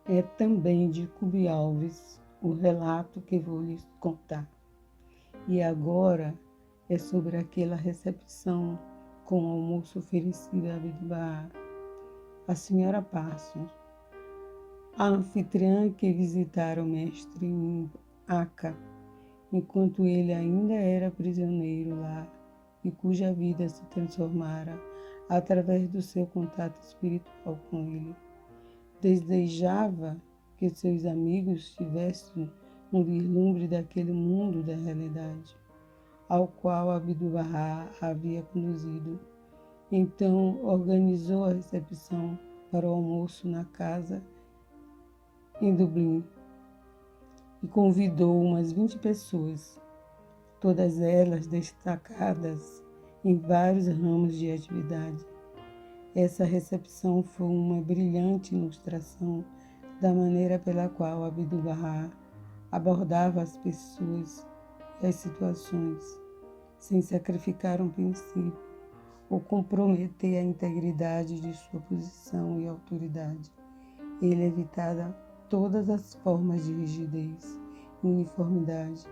É também de Cubi Alves o relato que vou lhes contar. E agora é sobre aquela recepção com o almoço oferecido a Abdu'l-Bahá. A senhora Parsons, a anfitriã que visitara o mestre em Aca, enquanto ele ainda era prisioneiro lá e cuja vida se transformara através do seu contato espiritual com ele, desejava que seus amigos tivessem um vislumbre daquele mundo da realidade, ao qual Abdu'l-Bahá havia conduzido. Então organizou a recepção para o almoço na casa em Dublin e convidou umas 20 pessoas, todas elas destacadas em vários ramos de atividade. Essa recepção foi uma brilhante ilustração da maneira pela qual Abdu'l-Bahá abordava as pessoas e as situações, sem sacrificar um princípio ou comprometer a integridade de sua posição e autoridade. Ele evitava todas as formas de rigidez e uniformidade.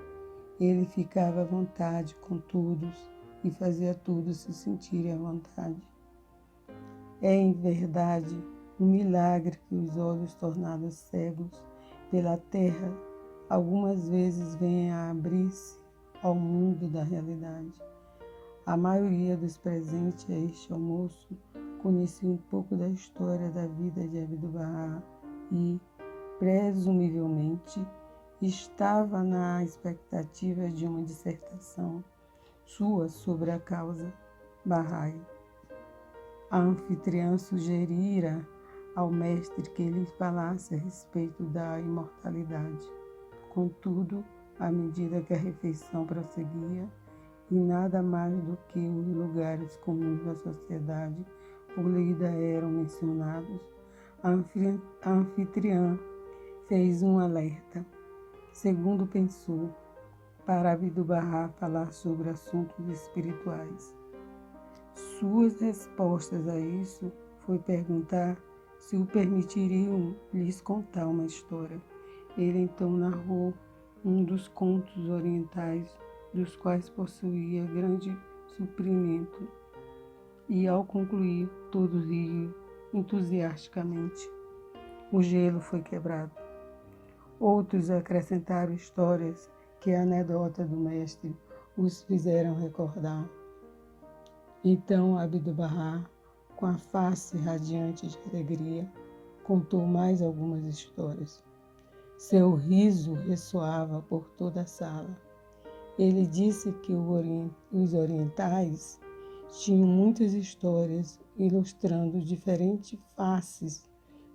Ele ficava à vontade com todos e fazia todos se sentirem à vontade. É, em verdade, um milagre que os olhos tornados cegos pela terra algumas vezes venham a abrir-se ao mundo da realidade. A maioria dos presentes a este almoço conhecia um pouco da história da vida de Abdu'l-Bahá e, presumivelmente, estava na expectativa de uma dissertação sua sobre a causa Bahá'í. A anfitriã sugerira ao mestre que ele falasse a respeito da imortalidade. Contudo, à medida que a refeição prosseguia, e nada mais do que os lugares comuns da sociedade polida eram mencionados, a anfitriã fez um alerta. Segundo pensou, para Abdu'l-Bahá falar sobre assuntos espirituais. Suas respostas a isso foi perguntar se o permitiriam lhes contar uma história. Ele então narrou um dos contos orientais, dos quais possuía grande suprimento, e ao concluir, todos riram entusiasticamente. O gelo foi quebrado. Outros acrescentaram histórias que a anedota do mestre os fizeram recordar. Então Abdu'l-Bahá, com a face radiante de alegria, contou mais algumas histórias. Seu riso ressoava por toda a sala. Ele disse que os orientais tinham muitas histórias ilustrando diferentes faces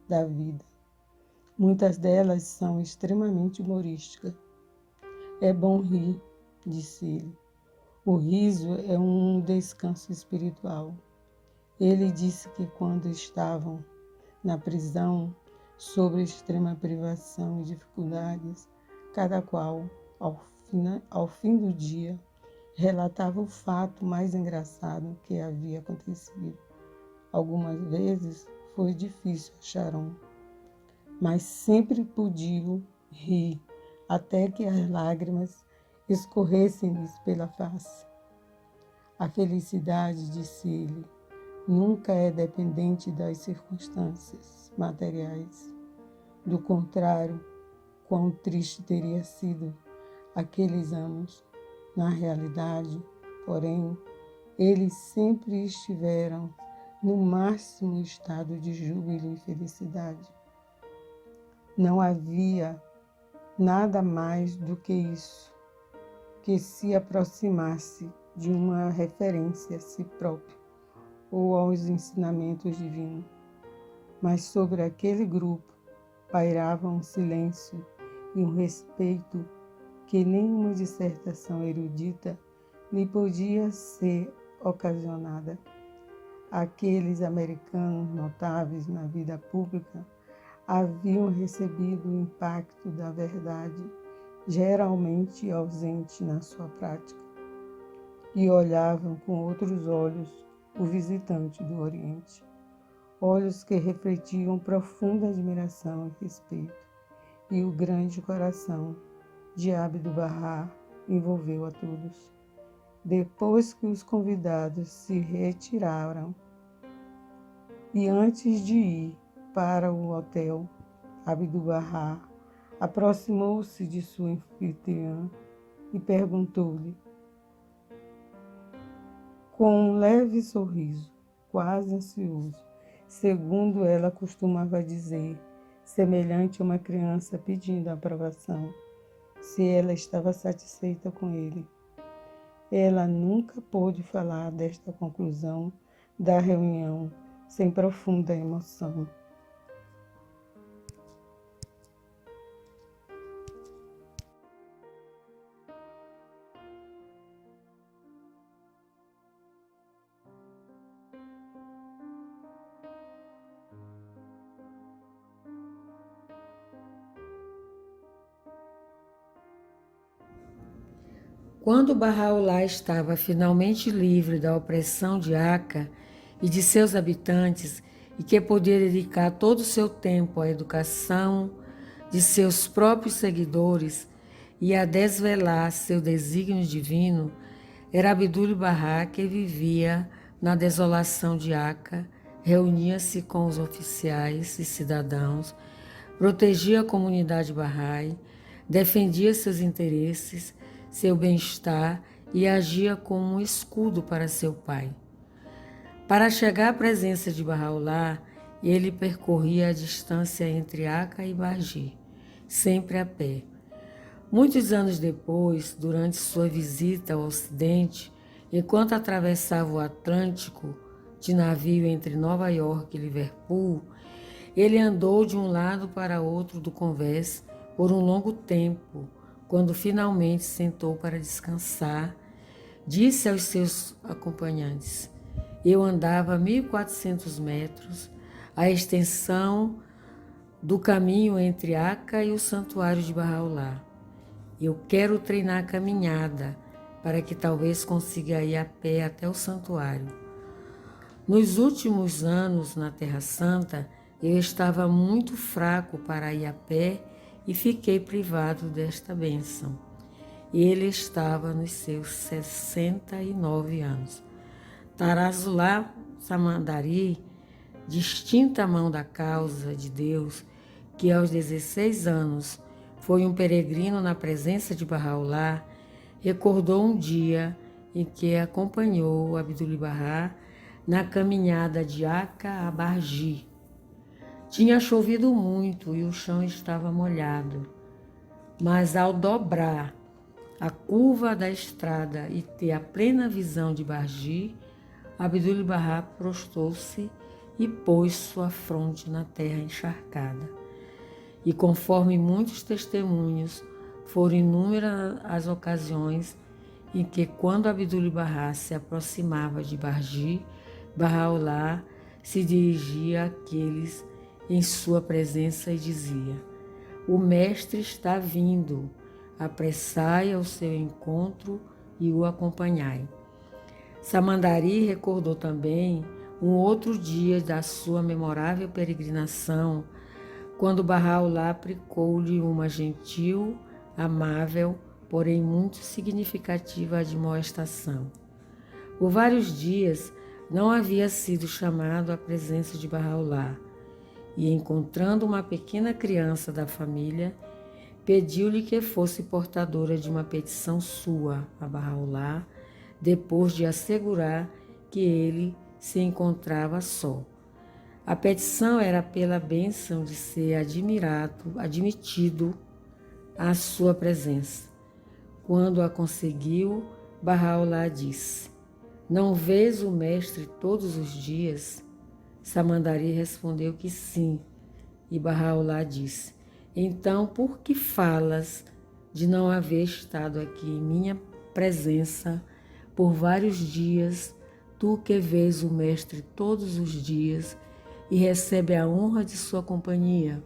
da vida. Muitas delas são extremamente humorísticas. É bom rir, disse ele. O riso é um descanso espiritual. Ele disse que quando estavam na prisão, sob extrema privação e dificuldades, cada qual, ao fim do dia, relatava o fato mais engraçado que havia acontecido. Algumas vezes foi difícil achar um, mas sempre podiam rir, até que as lágrimas escorressem-lhes pela face. A felicidade, disse ele, nunca é dependente das circunstâncias materiais. Do contrário, quão triste teria sido aqueles anos. Na realidade, porém, eles sempre estiveram no máximo estado de júbilo e felicidade. Não havia nada mais do que isso que se aproximasse de uma referência a si próprio ou aos ensinamentos divinos. Mas sobre aquele grupo pairava um silêncio e um respeito que nenhuma dissertação erudita lhe podia ser ocasionada. Aqueles americanos notáveis na vida pública haviam recebido o impacto da verdade, geralmente ausente na sua prática, e olhavam com outros olhos o visitante do Oriente. olhos que refletiam profunda admiração e respeito, e o grande coração de Abdu'l-Bahá envolveu a todos. Depois que os convidados se retiraram e antes de ir para o hotel, Abdu'l-Bahá aproximou-se de sua anfitriã e perguntou-lhe, com um leve sorriso, quase ansioso, segundo ela costumava dizer, semelhante a uma criança pedindo aprovação, se ela estava satisfeita com ele. Ela nunca pôde falar desta conclusão da reunião sem profunda emoção. Quando Bahá'u'lláh estava finalmente livre da opressão de Aca e de seus habitantes, e que podia dedicar todo o seu tempo à educação de seus próprios seguidores e a desvelar seu desígnio divino, era Abdu'l-Bahá que vivia na desolação de Aca, reunia-se com os oficiais e cidadãos, protegia a comunidade Bahá'í, defendia seus interesses, seu bem-estar e agia como um escudo para seu pai. Para chegar à presença de Bahá'u'lláh, ele percorria a distância entre Aca e Bargi, sempre a pé. Muitos anos depois, durante sua visita ao Ocidente, enquanto atravessava o Atlântico de navio entre Nova York e Liverpool, ele andou de um lado para outro do convés por um longo tempo. Quando finalmente sentou para descansar, disse aos seus acompanhantes, eu andava 1.400 metros, a extensão do caminho entre Aca e o santuário de Bahá'u'lláh. Eu quero treinar a caminhada para que talvez consiga ir a pé até o santuário. Nos últimos anos na Terra Santa, eu estava muito fraco para ir a pé e fiquei privado desta bênção. Ele estava nos seus 69 anos. Tarazullah Samandari, distinta mão da causa de Deus, que aos 16 anos foi um peregrino na presença de Bahá'u'lláh, recordou um dia em que acompanhou Abdu'l-Bahá na caminhada de Aca a Bargi. Tinha chovido muito e o chão estava molhado, mas ao dobrar a curva da estrada e ter a plena visão de Bargi, Abdu'l-Bahá prostou-se e pôs sua fronte na terra encharcada. E conforme muitos testemunhos, foram inúmeras as ocasiões em que, quando Abdu'l-Bahá se aproximava de Bargi, Bahá'u'lláh se dirigia àqueles em sua presença e dizia, o mestre está vindo, apressai ao seu encontro e o acompanhai. Samandari recordou também um outro dia da sua memorável peregrinação, quando Bahá'u'lláh aplicou-lhe uma gentil, amável, porém muito significativa admoestação. Por vários dias não havia sido chamado à presença de Bahá'u'lláh, e encontrando uma pequena criança da família, pediu-lhe que fosse portadora de uma petição sua a Bahá'u'lláh, depois de assegurar que ele se encontrava só. A petição era pela bênção de ser admitido à sua presença. Quando a conseguiu, Bahá'u'lláh disse, não vês o mestre todos os dias? Samandari respondeu que sim, e Bahá'u'lláh disse, então por que falas de não haver estado aqui em minha presença por vários dias, tu que vês o mestre todos os dias e recebe a honra de sua companhia?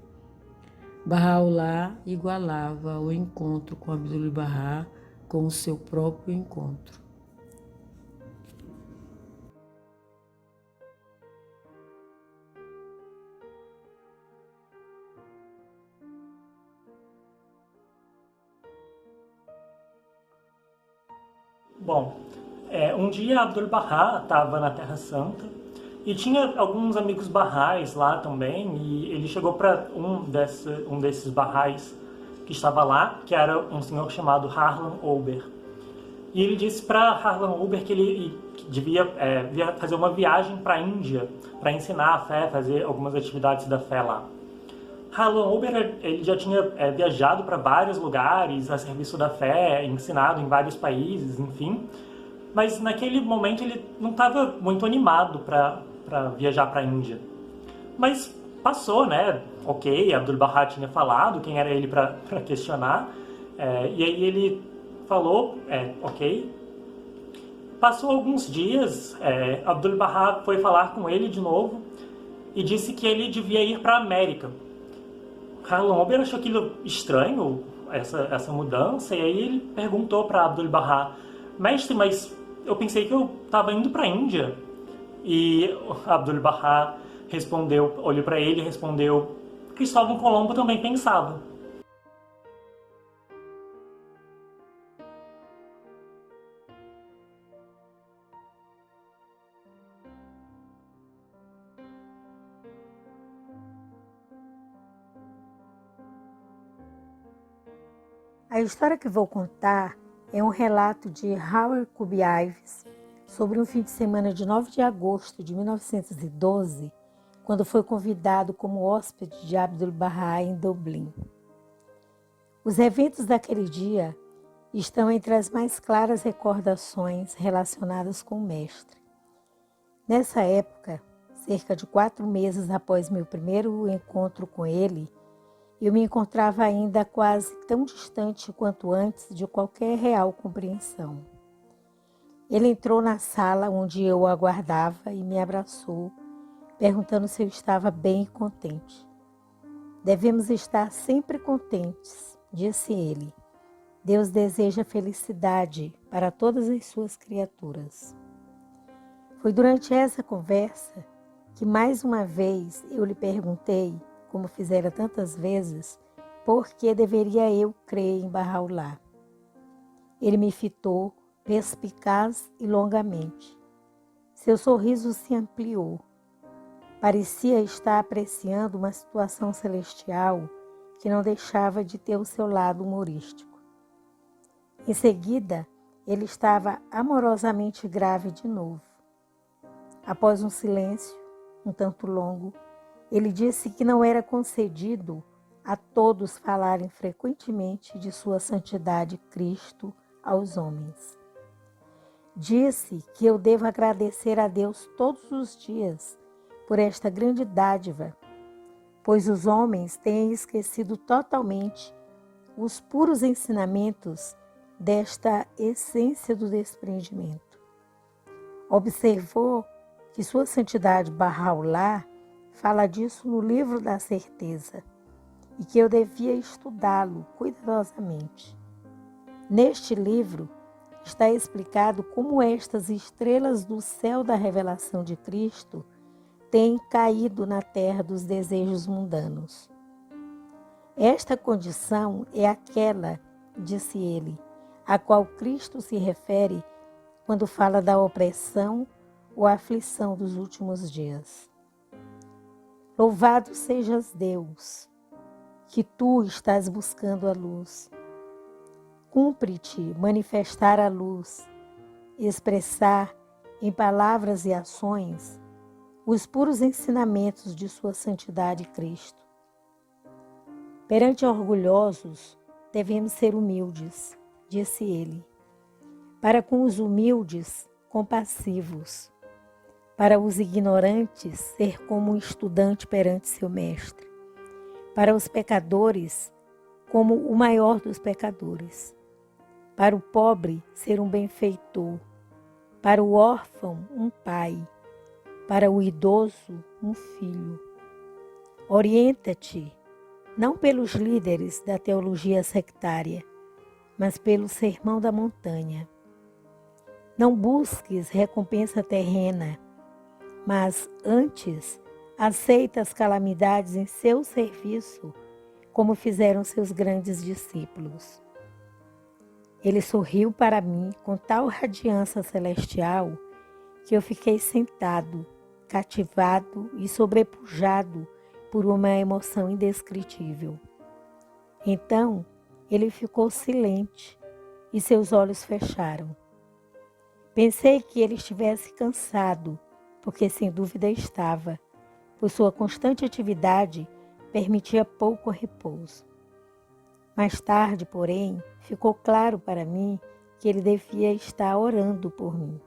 Bahá'u'lláh igualava o encontro com Abdu'l-Bahá com o seu próprio encontro. Bom, um dia Abdu'l-Bahá estava na Terra Santa e tinha alguns amigos Baha'is lá também, e ele chegou para um desses Baha'is que estava lá, que era um senhor chamado Harlan Ober. E ele disse para Harlan Ober que ele devia fazer uma viagem para a Índia para ensinar a fé, fazer algumas atividades da fé lá. Harlan Ober ele já tinha viajado para vários lugares a serviço da fé, ensinado em vários países, enfim. Mas naquele momento ele não estava muito animado para viajar para a Índia. Mas passou, né? Ok, Abdu'l-Bahá tinha falado quem era ele para questionar. E aí ele falou, ok. Passou alguns dias, Abdu'l-Bahá foi falar com ele de novo e disse que ele devia ir para a América. Harlan Ober achou aquilo estranho, essa mudança, e aí ele perguntou para Abdu'l-Bahá: mestre, mas eu pensei que eu estava indo para a Índia. E Abdu'l-Bahá respondeu, olhou para ele e respondeu: Cristóvão Colombo também pensava. A história que vou contar é um relato de Howard Cubby Ives sobre um fim de semana de 9 de agosto de 1912, quando foi convidado como hóspede de Abdu'l-Bahá em Dublin. Os eventos daquele dia estão entre as mais claras recordações relacionadas com o mestre. Nessa época, cerca de 4 meses após meu primeiro encontro com ele, eu me encontrava ainda quase tão distante quanto antes de qualquer real compreensão. Ele entrou na sala onde eu o aguardava e me abraçou, perguntando se eu estava bem e contente. Devemos estar sempre contentes, disse ele. Deus deseja felicidade para todas as suas criaturas. Foi durante essa conversa que mais uma vez eu lhe perguntei, como fizera tantas vezes, por que deveria eu crer em Bahá'u'lláh. Ele me fitou, perspicaz e longamente. Seu sorriso se ampliou. Parecia estar apreciando uma situação celestial que não deixava de ter o seu lado humorístico. Em seguida, ele estava amorosamente grave de novo. Após um silêncio, um tanto longo, ele disse que não era concedido a todos falarem frequentemente de sua santidade Cristo aos homens. Disse que eu devo agradecer a Deus todos os dias por esta grande dádiva, pois os homens têm esquecido totalmente os puros ensinamentos desta essência do desprendimento. Observou que sua santidade Bahá'u'lláh fala disso no livro da certeza e que eu devia estudá-lo cuidadosamente. Neste livro está explicado como estas estrelas do céu da revelação de Cristo têm caído na terra dos desejos mundanos. Esta condição é aquela, disse ele, a qual Cristo se refere quando fala da opressão ou aflição dos últimos dias. Louvado sejas Deus, que tu estás buscando a luz. Cumpre-te manifestar a luz, expressar em palavras e ações os puros ensinamentos de sua santidade Cristo. Perante orgulhosos, devemos ser humildes, disse ele. Para com os humildes, compassivos. Para os ignorantes, ser como um estudante perante seu mestre. Para os pecadores, como o maior dos pecadores. Para o pobre, ser um benfeitor. Para o órfão, um pai. Para o idoso, um filho. Orienta-te, não pelos líderes da teologia sectária, mas pelo sermão da montanha. Não busques recompensa terrena, mas antes aceita as calamidades em seu serviço, como fizeram seus grandes discípulos. Ele sorriu para mim com tal radiância celestial que eu fiquei sentado, cativado e sobrepujado por uma emoção indescritível. Então, ele ficou silente e seus olhos fecharam. Pensei que ele estivesse cansado, porque sem dúvida estava, pois sua constante atividade permitia pouco repouso. Mais tarde, porém, ficou claro para mim que ele devia estar orando por mim.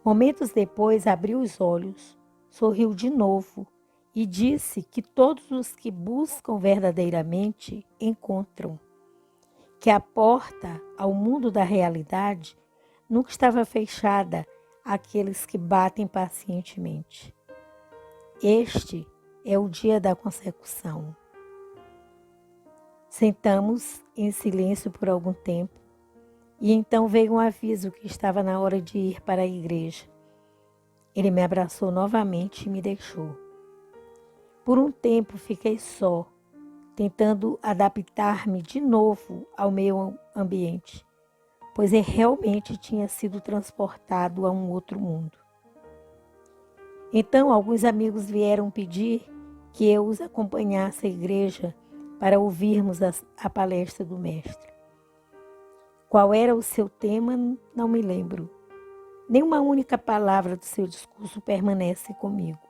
Momentos depois, abriu os olhos, sorriu de novo e disse que todos os que buscam verdadeiramente encontram, que a porta ao mundo da realidade nunca estava fechada àqueles que batem pacientemente. Este é o dia da consecução. Sentamos em silêncio por algum tempo e então veio um aviso que estava na hora de ir para a igreja. Ele me abraçou novamente e me deixou. Por um tempo fiquei só, tentando adaptar-me de novo ao meio ambiente, pois eu realmente tinha sido transportado a um outro mundo. Então, alguns amigos vieram pedir que eu os acompanhasse à igreja para ouvirmos a palestra do mestre. Qual era o seu tema, não me lembro. Nenhuma única palavra do seu discurso permanece comigo.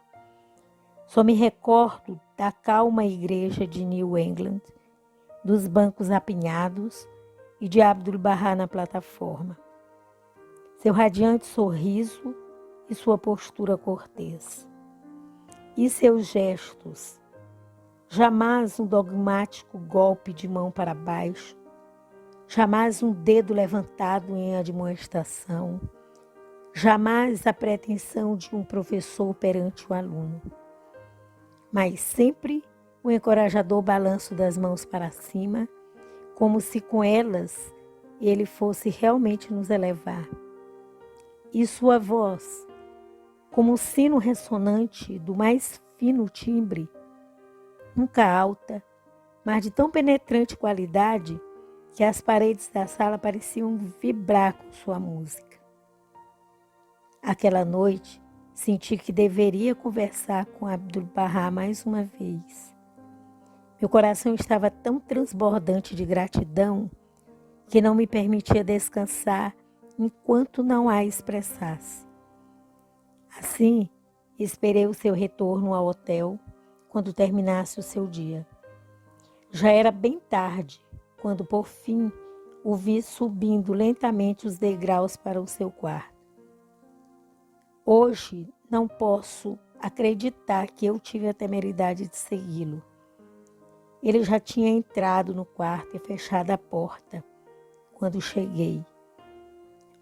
Só me recordo da calma igreja de New England, dos bancos apinhados e de Abdu'l-Bahá na plataforma. Seu radiante sorriso e sua postura cortês. E seus gestos, jamais um dogmático golpe de mão para baixo, jamais um dedo levantado em admoestação, jamais a pretensão de um professor perante o aluno, mas sempre o encorajador balanço das mãos para cima, como se com elas ele fosse realmente nos elevar. E sua voz, como um sino ressonante do mais fino timbre, nunca alta, mas de tão penetrante qualidade que as paredes da sala pareciam vibrar com sua música. Aquela noite, senti que deveria conversar com Abdu'l-Bahá mais uma vez. Meu coração estava tão transbordante de gratidão que não me permitia descansar enquanto não a expressasse. Assim, esperei o seu retorno ao hotel quando terminasse o seu dia. Já era bem tarde, quando por fim o vi subindo lentamente os degraus para o seu quarto. Hoje não posso acreditar que eu tive a temeridade de segui-lo. Ele já tinha entrado no quarto e fechado a porta quando cheguei.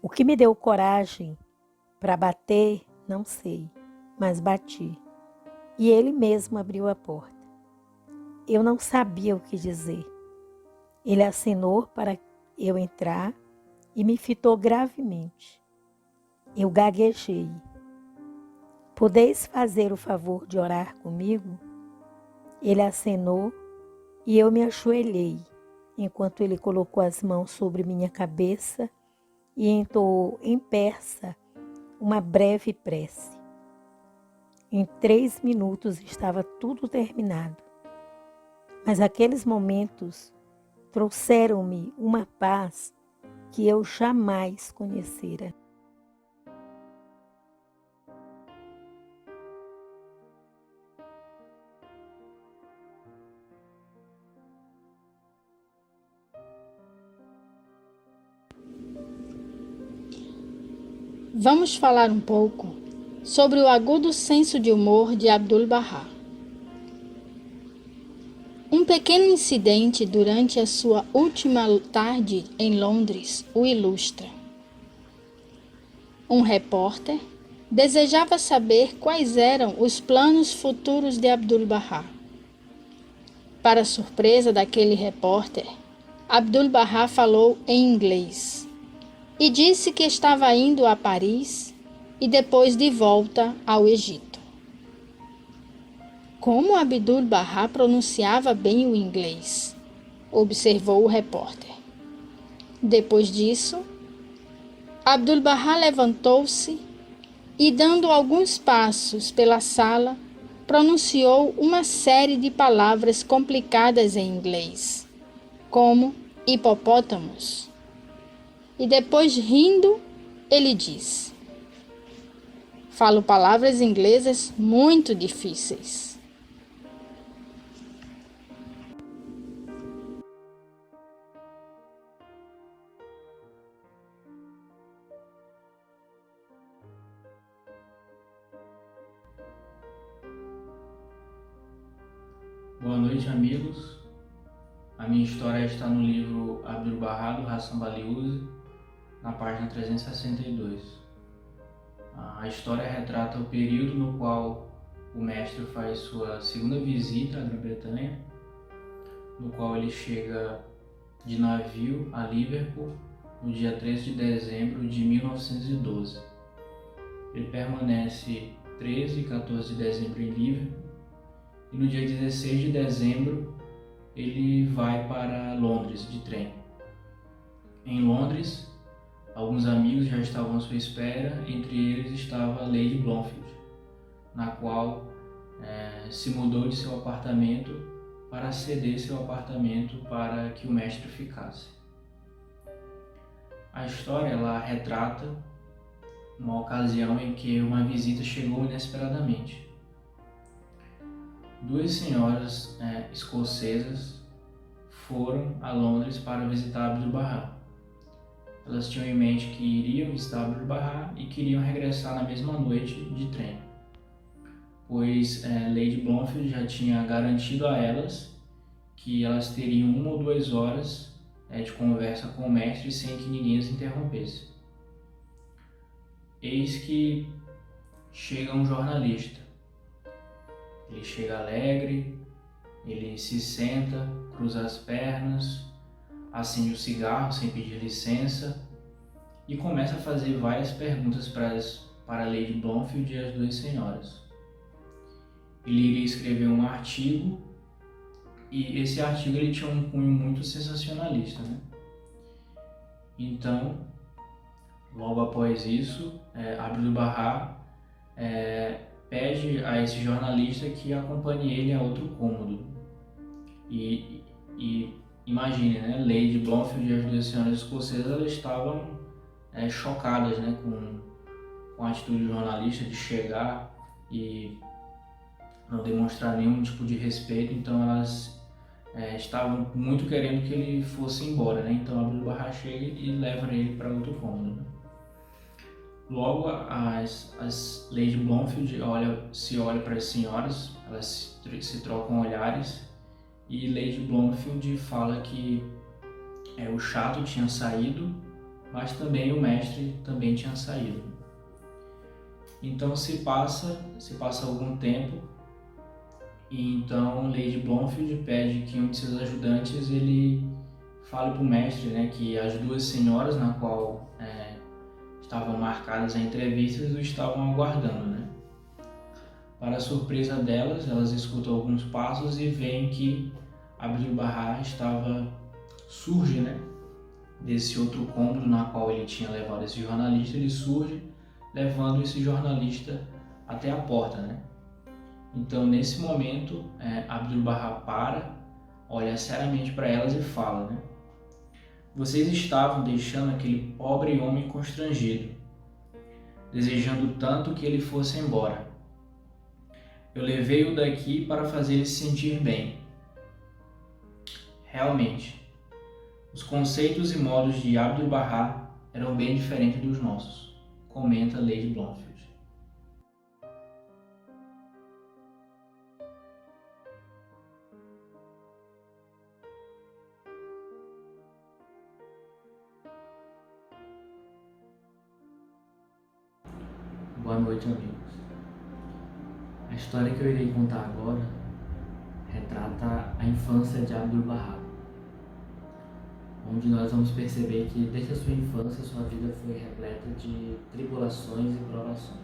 O que me deu coragem para bater, não sei, mas bati. E ele mesmo abriu a porta. Eu não sabia o que dizer. Ele acenou para eu entrar e me fitou gravemente. Eu gaguejei. Podeis fazer o favor de orar comigo? Ele acenou e eu me ajoelhei, enquanto ele colocou as mãos sobre minha cabeça e entoou em persa uma breve prece. Em 3 minutos estava tudo terminado. Mas aqueles momentos trouxeram-me uma paz que eu jamais conhecera. Vamos falar um pouco sobre o agudo senso de humor de Abdu'l-Bahá. Um pequeno incidente durante a sua última tarde em Londres o ilustra. Um repórter desejava saber quais eram os planos futuros de Abdu'l-Bahá. Para surpresa daquele repórter, Abdu'l-Bahá falou em inglês e disse que estava indo a Paris e depois de volta ao Egito. Como Abdu'l-Bahá pronunciava bem o inglês, observou o repórter. Depois disso, Abdu'l-Bahá levantou-se e, dando alguns passos pela sala, pronunciou uma série de palavras complicadas em inglês, como hipopótamos. E depois, rindo, ele disse: "Falo palavras inglesas muito difíceis." Boa noite, amigos. A minha história está no livro Abdu'l-Bahá, do Hassan Baliuzi, na página 362. A história retrata o período no qual o mestre faz sua segunda visita à Grã-Bretanha, no qual ele chega de navio a Liverpool no dia 13 de dezembro de 1912. Ele permanece 13 e 14 de dezembro em Liverpool, e no dia 16 de dezembro ele vai para Londres de trem. Em Londres, alguns amigos já estavam à sua espera, entre eles estava Lady Blomfield, na qual se mudou de seu apartamento para ceder seu apartamento para que o mestre ficasse. A história ela retrata uma ocasião em que uma visita chegou inesperadamente. Duas senhoras escocesas foram a Londres para visitar Abdu'l-Bahá. Elas tinham em mente que iriam visitar Abdu'l-Bahá e queriam regressar na mesma noite de trem, pois Lady Blomfield já tinha garantido a elas que elas teriam 1 ou 2 horas de conversa com o mestre sem que ninguém as interrompesse. Eis que chega um jornalista. Ele chega alegre, ele se senta, cruza as pernas, acende o cigarro sem pedir licença e começa a fazer várias perguntas para Lady Blomfield e as duas senhoras. Ele iria escrever um artigo e esse artigo ele tinha um cunho muito sensacionalista, né? Então, logo após isso, Abdu'l-Bahá pede a esse jornalista que acompanhe ele a outro cômodo. E imagine, né? Lady Blomfield e as duas senhoras escocesas elas estavam chocadas, né? com a atitude do jornalista de chegar e não demonstrar nenhum tipo de respeito. Então elas estavam muito querendo que ele fosse embora, né? Então Abdu'l-Bahá chega e leva ele para outro cômodo, né? Logo, as Lady Blomfield se olha para as senhoras, elas se trocam olhares e Lady Blomfield fala que o chato tinha saído, mas também o mestre também tinha saído. Então se passa algum tempo e então Lady Blomfield pede que um de seus ajudantes ele fale para o mestre, né, que as duas senhoras na qual estavam marcadas a entrevistas o estavam aguardando, né? Para a surpresa delas, elas escutam alguns passos e veem que Abdu'l-Bahá surge, né, desse outro cômodo na qual ele tinha levado esse jornalista. Ele surge levando esse jornalista até a porta, né? Então, nesse momento, Abdu'l-Bahá olha seriamente para elas e fala, né? Vocês estavam deixando aquele pobre homem constrangido, desejando tanto que ele fosse embora. Eu levei-o daqui para fazer ele se sentir bem. Realmente, os conceitos e modos de Abdu'l-Bahá eram bem diferentes dos nossos, comenta Lady Blomfield. Boa noite, amigos. A história que eu irei contar agora retrata a infância de Abdu'l-Bahá, onde nós vamos perceber que desde a sua infância sua vida foi repleta de tribulações e provações.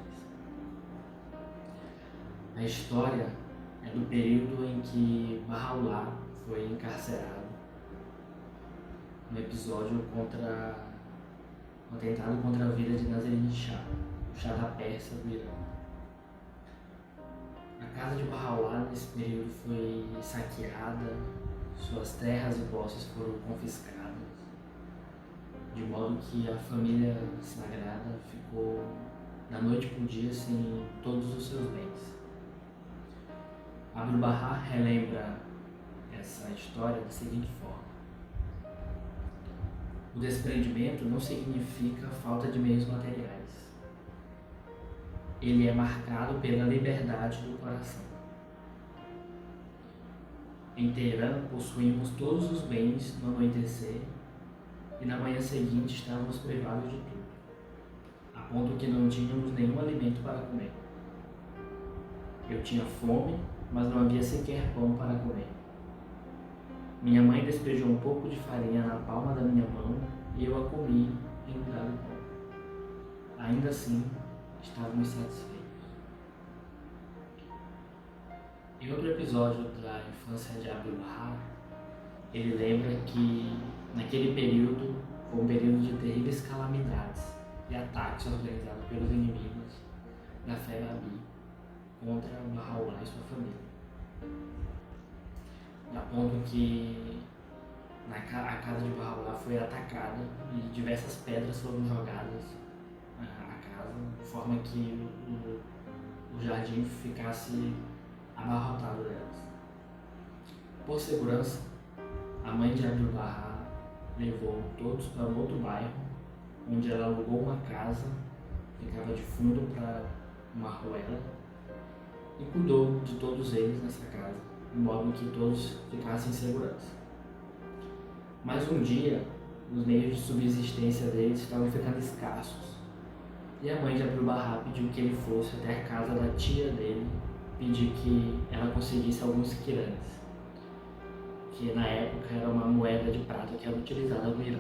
A história é do período em que Bahá'u'lláh foi encarcerado um episódio um atentado contra a vida de Naseerin Shah, o Shah da Pérsia do Irã. A casa de Bahá'u'lláh nesse período foi saqueada, suas terras e posses foram confiscadas, de modo que a família sagrada ficou da noite para o dia sem todos os seus bens. Abdu'l-Bahá relembra essa história da seguinte forma: o desprendimento não significa falta de meios materiais. Ele é marcado pela liberdade do coração. Em Teherã, possuímos todos os bens no anoitecer e na manhã seguinte estávamos privados de tudo, a ponto que não tínhamos nenhum alimento para comer. Eu tinha fome, mas não havia sequer pão para comer. Minha mãe despejou um pouco de farinha na palma da minha mão e eu a comi em lugar do pão. Ainda assim, estávamos satisfeitos. Em outro episódio da infância de Abdu'l-Bahá, ele lembra que naquele período foi um período de terríveis calamidades e ataques organizados pelos inimigos da fé Babi contra Bahá'u'lláh e sua família. A ponto que a casa de Bahá'u'lláh foi atacada e diversas pedras foram jogadas à casa, de forma que o jardim ficasse abarrotado delas. Por segurança, a mãe de Abdu'l-Bahá levou todos para um outro bairro, onde ela alugou uma casa, ficava de fundo para uma ruela, e cuidou de todos eles nessa casa, de modo que todos ficassem em segurança. Mas um dia, os meios de subsistência deles estavam ficando escassos, e a mãe de Abdu'l-Bahá pediu que ele fosse até a casa da tia dele, pedir que ela conseguisse alguns quiranes, que na época era uma moeda de prata que era utilizada no Irã.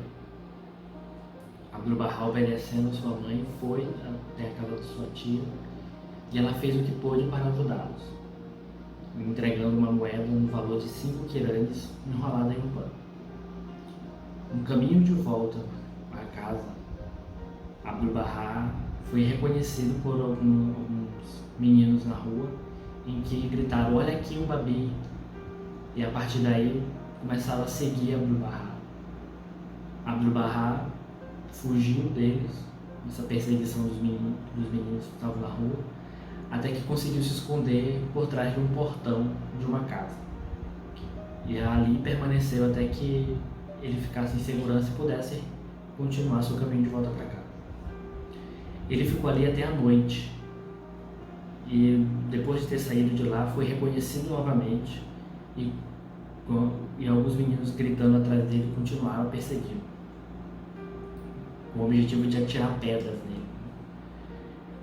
Abdu'l-Bahá, obedecendo sua mãe, foi até a casa de sua tia e ela fez o que pôde para ajudá-los, entregando uma moeda no valor de 5 quiranes enrolada em um pano. No caminho de volta para casa, Abdu'l-Bahá foi reconhecido por alguns meninos na rua, em que gritaram: "Olha aqui um Babi!" E a partir daí começaram a seguir Abdu'l-Bahá. Abdu'l-Bahá fugiu deles, nessa perseguição dos meninos que estavam na rua, até que conseguiu se esconder por trás de um portão de uma casa. E ali permaneceu até que ele ficasse em segurança e pudesse continuar seu caminho de volta para casa. Ele ficou ali até a noite e depois de ter saído de lá foi reconhecido novamente e alguns meninos gritando atrás dele continuaram a persegui-lo, com o objetivo de atirar pedras nele.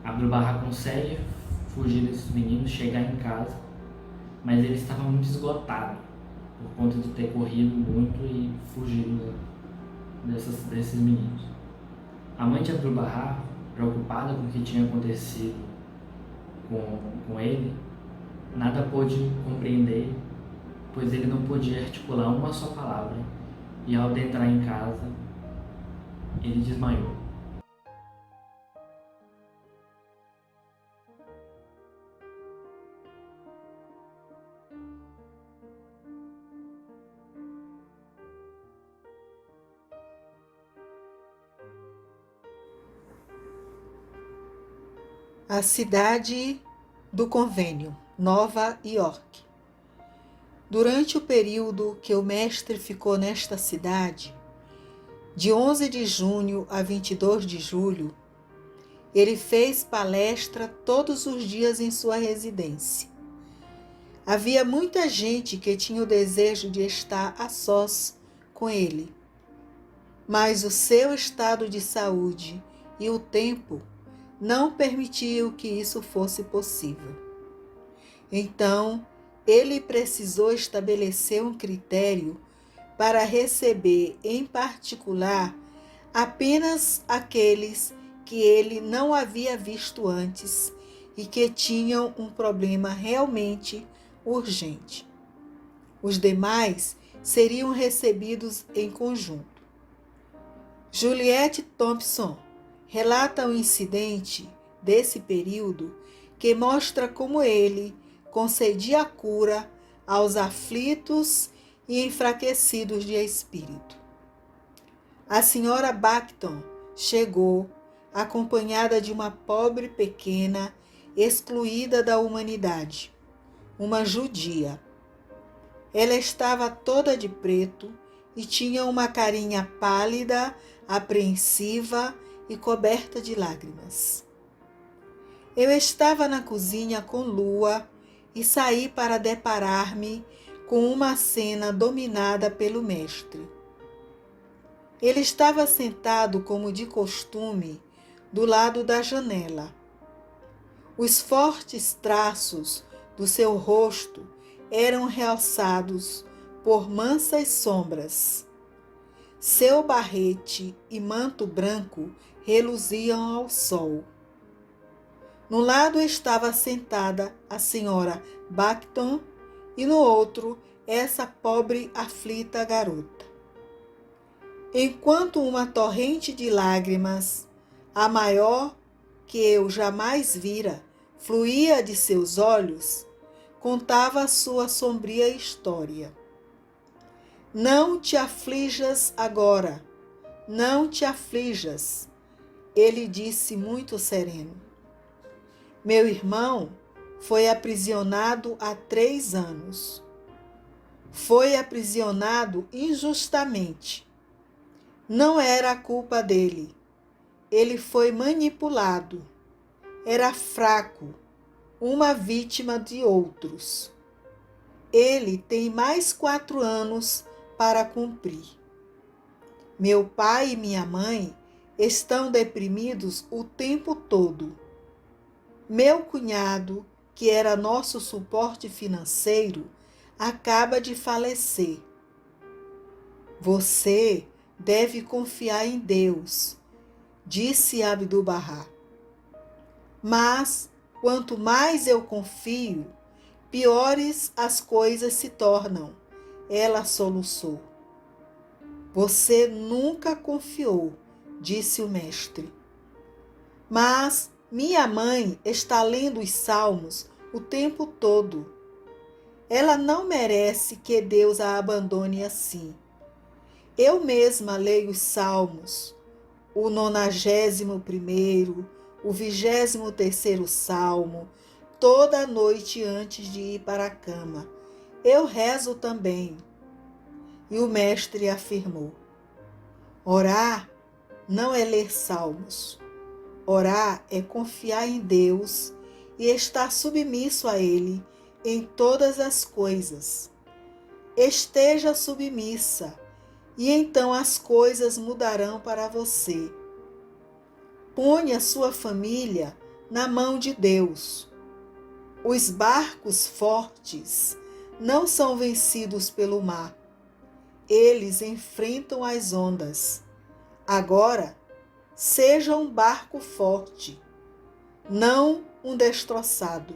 Abdu'l-Bahá consegue fugir desses meninos, chegar em casa, mas ele estava muito esgotado por conta de ter corrido muito e fugido desses meninos. A mãe de Abdu'l-Bahá, preocupada com o que tinha acontecido com ele, nada pôde compreender, pois ele não podia articular uma só palavra, e ao adentrar em casa, ele desmaiou. A cidade do convênio, Nova York. Durante o período que o mestre ficou nesta cidade, de 11 de junho a 22 de julho, ele fez palestra todos os dias em sua residência. Havia muita gente que tinha o desejo de estar a sós com ele, mas o seu estado de saúde e o tempo não permitiam que isso fosse possível. Então, ele precisou estabelecer um critério para receber, em particular, apenas aqueles que ele não havia visto antes e que tinham um problema realmente urgente. Os demais seriam recebidos em conjunto. Juliette Thompson relata um incidente desse período que mostra como ele concedia a cura aos aflitos e enfraquecidos de espírito. A senhora Bacton chegou acompanhada de uma pobre pequena excluída da humanidade, uma judia. Ela estava toda de preto e tinha uma carinha pálida, apreensiva e coberta de lágrimas. Eu estava na cozinha com Lua e saí para deparar-me com uma cena dominada pelo mestre. Ele estava sentado, como de costume, do lado da janela. Os fortes traços do seu rosto eram realçados por mansas sombras. Seu barrete e manto branco reluziam ao sol. No lado estava sentada a senhora Bacton e no outro essa pobre aflita garota. Enquanto uma torrente de lágrimas, a maior que eu jamais vira, fluía de seus olhos, contava a sua sombria história. Não te aflijas agora, não te aflijas, ele disse muito sereno. Meu irmão foi aprisionado há 3 anos. Foi aprisionado injustamente. Não era a culpa dele. Ele foi manipulado. Era fraco, uma vítima de outros. Ele tem mais 4 anos para cumprir. Meu pai e minha mãe estão deprimidos o tempo todo. Meu cunhado, que era nosso suporte financeiro, acaba de falecer. Você deve confiar em Deus, disse Abdu'l-Bahá. Mas, quanto mais eu confio, piores as coisas se tornam, ela soluçou. Você nunca confiou, disse o mestre. Mas minha mãe está lendo os salmos o tempo todo. Ela não merece que Deus a abandone assim. Eu mesma leio os salmos, o 91º, o 23º salmo, toda noite antes de ir para a cama. Eu rezo também. E o mestre afirmou: orar não é ler salmos. Orar é confiar em Deus e estar submisso a Ele em todas as coisas. Esteja submissa, e então as coisas mudarão para você. Ponha sua família na mão de Deus. Os barcos fortes não são vencidos pelo mar. Eles enfrentam as ondas. Agora, seja um barco forte, não um destroçado.